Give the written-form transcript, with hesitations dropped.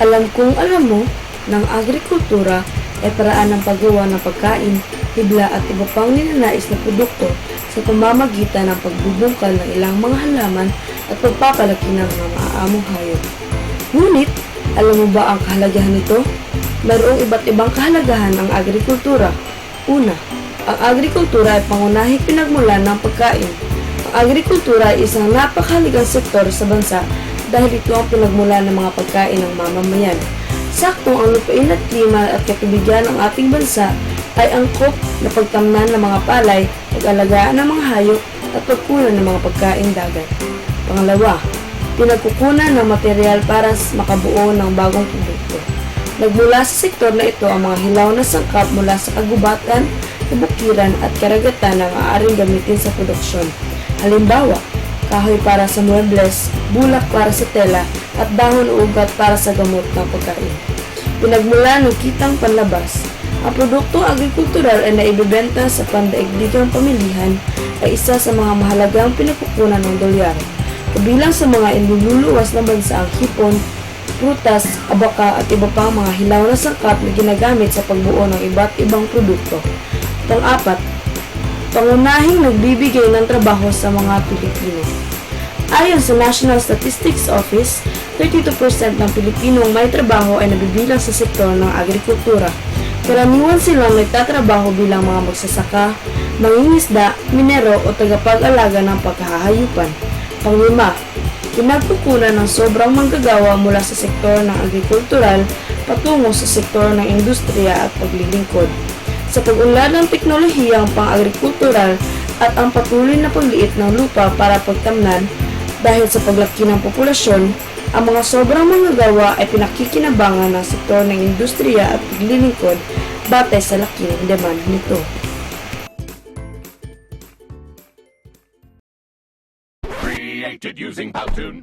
Alam kong alam mo ng agrikultura ay paraan ng paggawa ng pagkain, hibla at iba pang ninanais na produkto sa pamamagitan ng pagbubungkal ng ilang mga halaman at pagpapalaki ng mga maaamong hayop. Ngunit, alam mo ba ang kahalagahan nito? Mayroong iba't ibang kahalagahan ang agrikultura. Una, ang agrikultura ay pangunahing pinagmulan ng pagkain. Ang agrikultura ay isang napakahalagang sektor sa bansa dahil ito ang pinagmulan ng mga pagkain ng mamamayan. Saktong ang lupain at klima at katubigan ng ating bansa ay angkop na pagtamnan ng mga palay, pag-alagaan ng mga hayop at pagkunan ng mga pagkain dagat. Pangalawa, pinagkukunan ng material para makabuo ng bagong produkto. Nagmula sa sektor na ito ang mga hilaw na sangkap mula sa kagubatan, kabukiran at karagatan na maaaring gamitin sa produksyon. Halimbawa, kahoy para sa muebles, bulak para sa tela, at dahon o ugat para sa gamot ng pagkain. Pinagmula ng kitang panlabas, ang produktong agrikultural ay naibibenta sa pandaigdigang pamilihan ay isa sa mga mahalagang pinagkukunan ng dolyar. Kabilang sa mga iniluluwas ng bansa ang hipon, prutas, abaka at iba pang mga hilaw na sangkap na ginagamit sa pagbuo ng iba't ibang produkto. Pang-apat, pangunahing nagbibigay ng trabaho sa mga Pilipino. Ayon sa National Statistics Office, 32% ng Pilipinong may trabaho ay nabibilang sa sektor ng agrikultura. Karaniwan silang nagtatrabaho bilang mga magsasaka, mangingisda, minero o tagapag-alaga ng pagkahayupan. Panglima, pinagkukunan ng sobrang manggagawa mula sa sektor ng agrikultural patungo sa sektor ng industriya at paglilingkod. Sa pag-unlad ng teknolohiyang pang-agrikultural at ang patuloy na pagliit ng lupa para pagtamnan, dahil sa paglaki ng populasyon, ang mga sobrang manggagawa ay pinakikinabangan ng sektor ng industriya at paglilingkod batay sa laki ng demand nito. Created using Powtoon.